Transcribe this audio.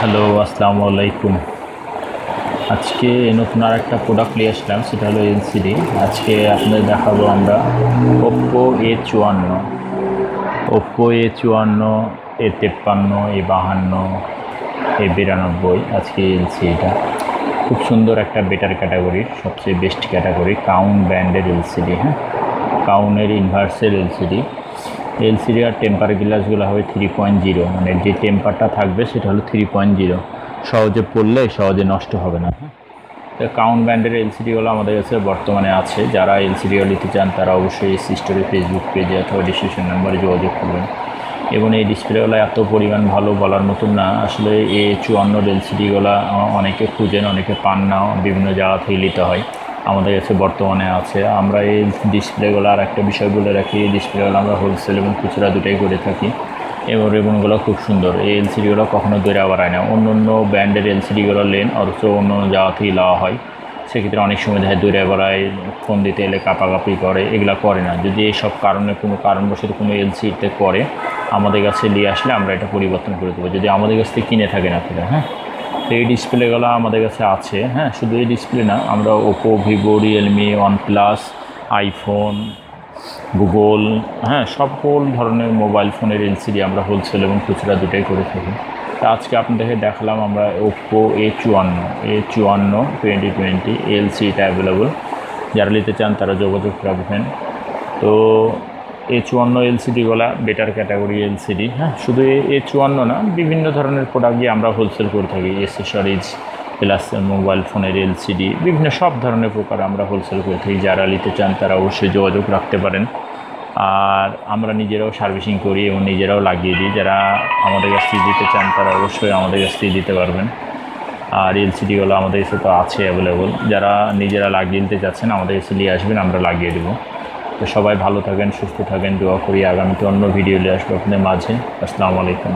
Hello, আসসালামু আলাইকুম। আজকে নতুন আর একটা প্রোডাক্ট নিয়ে আসলাম, সেটা হলো এলসিডি। আজকে আপনাদের দেখাবো আমরা Oppo A54, Oppo A54, A53, A52, A92। আজকে এলসিডিটা খুব সুন্দর একটা বেটার ক্যাটাগরির, সবচেয়ে বেস্ট ক্যাটাগরি কাউন্ট ব্র্যান্ডের এলসিডি। হ্যাঁ, কাউনের ইনভার্সের এলসিডি। এলসিডি আর টেম্পার গ্লাসগুলো হবে 3.0, মানে যে টেম্পারটা থাকবে সেটা হলো 3.0, সহজে পড়লে সহজে নষ্ট হবে না। হ্যাঁ, তো কাউন্ট ব্র্যান্ডের এলসিডিগুলো আমাদের কাছে বর্তমানে আছে। যারা এলসিডিও নিতে চান তারা অবশ্যই এসি স্টোরে ফেসবুক পেজে অথবা ডিসক্রিপশন নাম্বারে যোগাযোগ করবেন। এবং এই ডিসপ্লেগুলো এত পরিমাণ ভালো বলার মতন না। আসলে A54 এলসিডিগুলো অনেকে খুঁজেন, অনেকে পান না, বিভিন্ন জায়গা থেকে নিতে হয়। আমাদের কাছে বর্তমানে আছে। আমরা এই ডিসপ্লেগুলো আর একটা বিষয় বলে রাখি, এই ডিসপ্লেগুলো আমরা হোলসেল এবং খুচরা দুটাই করে থাকি। এবং রেবনগুলো খুব সুন্দর। এই এলসিডিগুলো কখনো দৈরা বাড়ায় না। অন্য অন্য ব্র্যান্ডের এলসিডিগুলো লেন অথচ অন্য অন্য জায়গা থেকে নেওয়া হয়, সেক্ষেত্রে অনেক সময় দেখা দৈরা বাড়ায়, ফোন দিতে এলে কাপাকাপি করে, এগুলো করে না। যদি এইসব কারণে কোনো কারণবশত কোনো এলসিডিতে করে আমাদের কাছে নিয়ে আসলে আমরা এটা পরিবর্তন করে দেবো, যদি আমাদের কাছ থেকে কিনে থাকেন আপনারা। হ্যাঁ, তো এই ডিসপ্লেগুলো আমাদের কাছে আছে। হ্যাঁ, শুধু এই ডিসপ্লে না, আমরা Oppo, Vivo, Realme, OnePlus, iPhone, Google, হ্যাঁ, সকল ধরনের মোবাইল ফোনের এলসিডি আমরা হোলসেল এবং খুচরা দুটাই করে থাকি। তা আজকে আপনাদেরকে দেখালাম আমরা ওপ্পো A54 2020 এলসিডিটা অ্যাভেলেবল। যারা নিতে চান তারা যোগাযোগ রাখবেন। তো A54 এলসিডিগুলা বেটার ক্যাটাগরি এলসিডি। হ্যাঁ, শুধু A54 না, বিভিন্ন ধরনের প্রোডাক্ট দিয়ে আমরা হোলসেল করে থাকি। এসেসরিজ প্লাস মোবাইল ফোনের এলসিডি, বিভিন্ন সব ধরনের প্রকার আমরা হোলসেল করে থাকি। যারা নিতে চান তারা অবশ্যই যোগাযোগ রাখতে পারেন। আর আমরা নিজেরাও সার্ভিসিং করি এবং নিজেরাও লাগিয়ে দিই। যারা আমাদের কাছ থেকে দিতে চান তারা অবশ্যই আমাদের কাছ থেকে দিতে পারবেন। আর এলসিডিগুলো আমাদের কাছে তো আছে অ্যাভেলেবল। যারা নিজেরা লাগিয়ে দিতে চাচ্ছেন আমাদের কাছে নিয়ে আসবেন, আমরা লাগিয়ে দেবো। তো সবাই ভালো থাকেন, সুস্থ থাকেন, দোয়া করি। আগামীতে অন্য ভিডিও নিয়ে আসবো আপনাদের মাঝে। আসসালামু আলাইকুম।